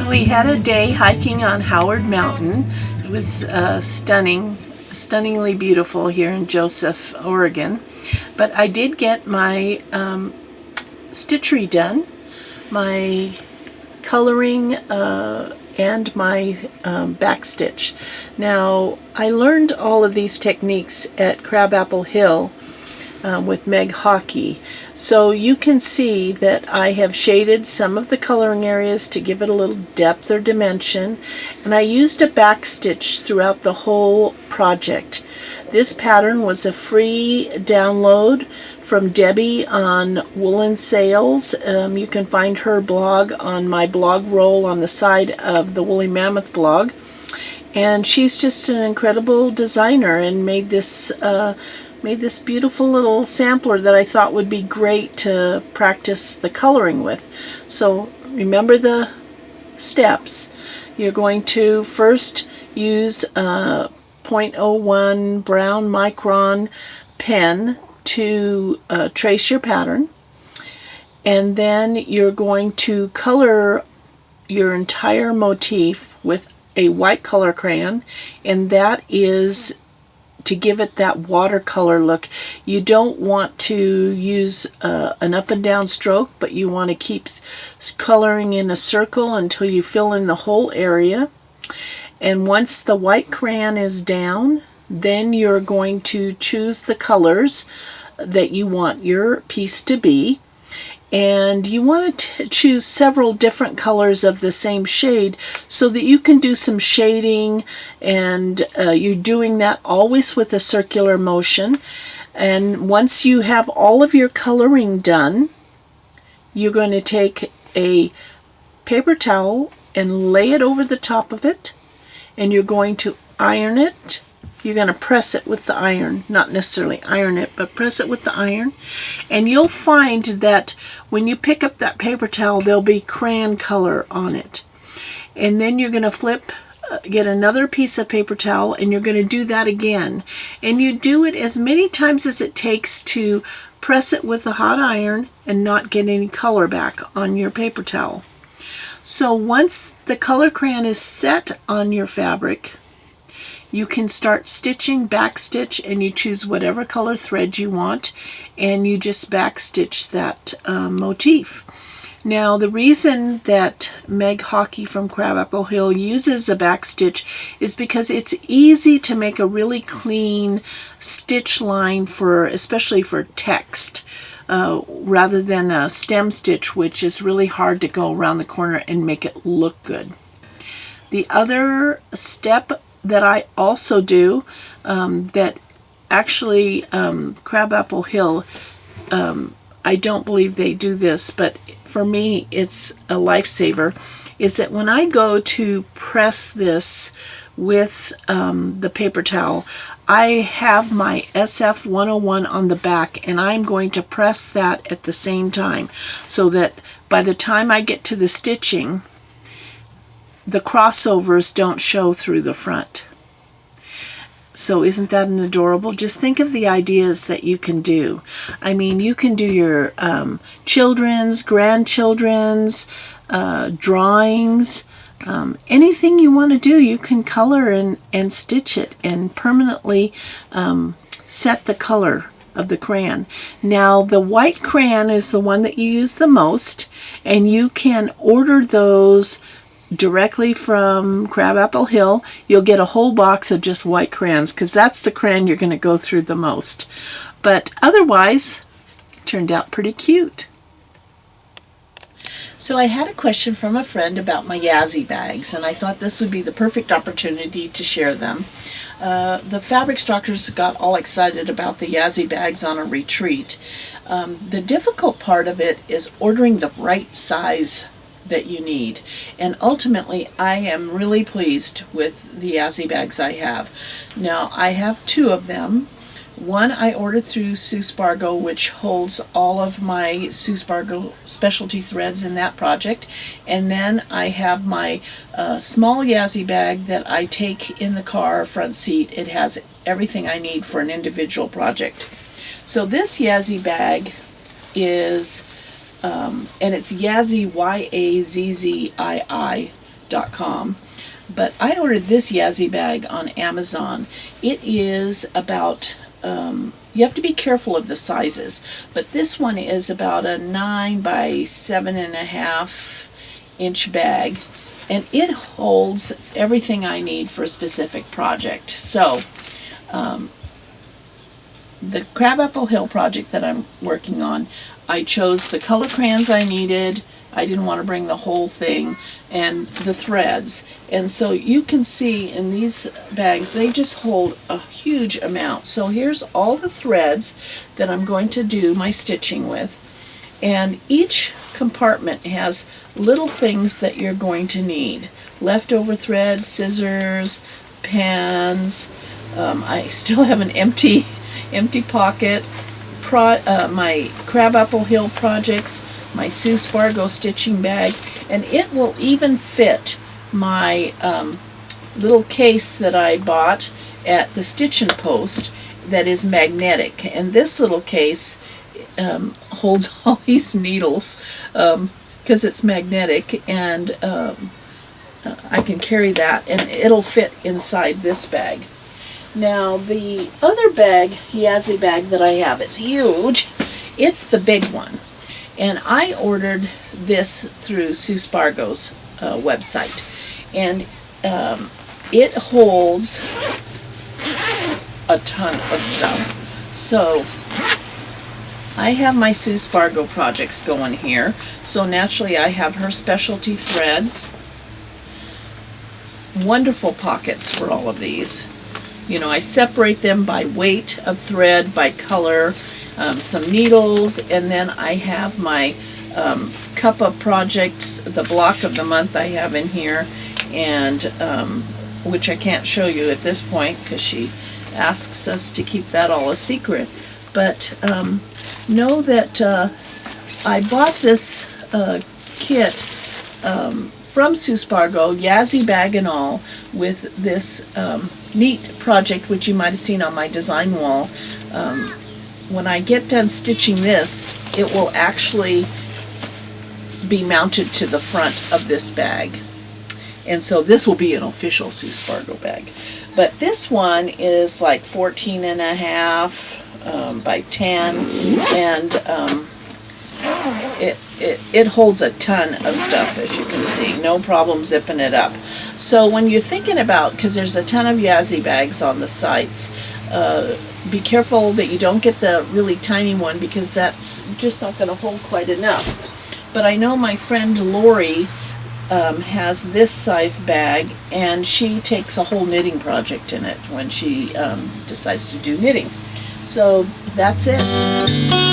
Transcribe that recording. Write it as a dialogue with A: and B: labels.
A: We had a day hiking on Howard Mountain. It was stunningly beautiful here in Joseph, Oregon. But I did get my stitchery done, my coloring and my backstitch. Now, I learned all of these techniques at Crabapple Hill with Meg Hockey. So you can see that I have shaded some of the coloring areas to give it a little depth or dimension, and I used a backstitch throughout the whole project. This pattern was a free download from Debbie on Woolen Sales. You can find her blog on my blog roll on the side of the Woolly Mammoth blog, and she's just an incredible designer and made this beautiful little sampler that I thought would be great to practice the coloring with. So remember the steps. You're going to first use a .01 brown micron pen to trace your pattern, and then you're going to color your entire motif with a white color crayon, and that is to give it that watercolor look. You don't want to use an up and down stroke, but you want to keep coloring in a circle until you fill in the whole area. And once the white crayon is down, then you're going to choose the colors that you want your piece to be. And you want to choose several different colors of the same shade so that you can do some shading, and you're doing that always with a circular motion. And once you have all of your coloring done, you're going to take a paper towel and lay it over the top of it, and you're going to iron it. You're going to press it with the iron, not necessarily iron it, but press it with the iron. And you'll find that when you pick up that paper towel, there'll be crayon color on it. And then you're going to get another piece of paper towel, and you're going to do that again. And you do it as many times as it takes to press it with a hot iron and not get any color back on your paper towel. So once the color crayon is set on your fabric, you can start stitching, backstitch, and you choose whatever color thread you want, and you just backstitch that motif. Now, the reason that Meg Hockey from Crabapple Hill uses a backstitch is because it's easy to make a really clean stitch line especially for text, rather than a stem stitch, which is really hard to go around the corner and make it look good. The other step that I also do, that actually Crabapple Hill, I don't believe they do this, but for me it's a lifesaver, is that when I go to press this with the paper towel, I have my SF 101 on the back, and I'm going to press that at the same time, so that by the time I get to the stitching, the crossovers don't show through the front. So isn't that an adorable? Just think of the ideas that you can do. I mean, you can do your children's, grandchildren's, drawings, anything you want to do. You can color and stitch it and permanently set the color of the crayon. Now, the white crayon is the one that you use the most, and you can order those directly from Crabapple Hill. You'll get a whole box of just white crayons, because that's the crayon you're going to go through the most. But otherwise, it turned out pretty cute. So I had a question from a friend about my Yazzii bags, and I thought this would be the perfect opportunity to share them. The fabric stalkers got all excited about the Yazzii bags on a retreat. The difficult part of it is ordering the right size that you need, and ultimately I am really pleased with the Yazzii bags I have. Now, I have two of them. One I ordered through Sue Spargo, which holds all of my Sue Spargo specialty threads in that project, and then I have my small Yazzii bag that I take in the car front seat. It has everything I need for an individual project. So this Yazzii bag is and it's Yazzii, Yazzii, Embroidery.com. But I ordered this Yazzii bag on Amazon. It is about, you have to be careful of the sizes, but this one is about a 9 by 7.5 inch bag, and it holds everything I need for a specific project. So, the Crabapple Hill project that I'm working on, I chose the color crayons I needed. I didn't want to bring the whole thing, and the threads. And so you can see in these bags, they just hold a huge amount. So here's all the threads that I'm going to do my stitching with. And each compartment has little things that you're going to need. Leftover thread, scissors, pens. I still have an empty pocket. My Crabapple Hill projects, my Sue Spargo stitching bag, and it will even fit my little case that I bought at the Stitch and Post that is magnetic. And this little case holds all these needles because it's magnetic, and I can carry that, and it'll fit inside this bag. Now the other bag, Yazzii bag that I have, it's huge. It's the big one. And I ordered this through Sue Spargo's website. And it holds a ton of stuff. So I have my Sue Spargo projects going here. So naturally I have her specialty threads. Wonderful pockets for all of these. You know, I separate them by weight of thread, by color, some needles, and then I have my Cuppa projects, the block of the month I have in here, and which I can't show you at this point because she asks us to keep that all a secret. But know that I bought this kit from Sue Spargo, Yazzii bag and all, with this neat project which you might have seen on my design wall. When I get done stitching this, it will actually be mounted to the front of this bag. And so this will be an official Sue Spargo bag. But this one is like 14.5 by 10, and it holds a ton of stuff, as you can see. No problem zipping it up. So when you're thinking about, because there's a ton of Yazzii bags on the sites, be careful that you don't get the really tiny one, because that's just not going to hold quite enough. But I know my friend Lori has this size bag, and she takes a whole knitting project in it when she decides to do knitting. So that's it.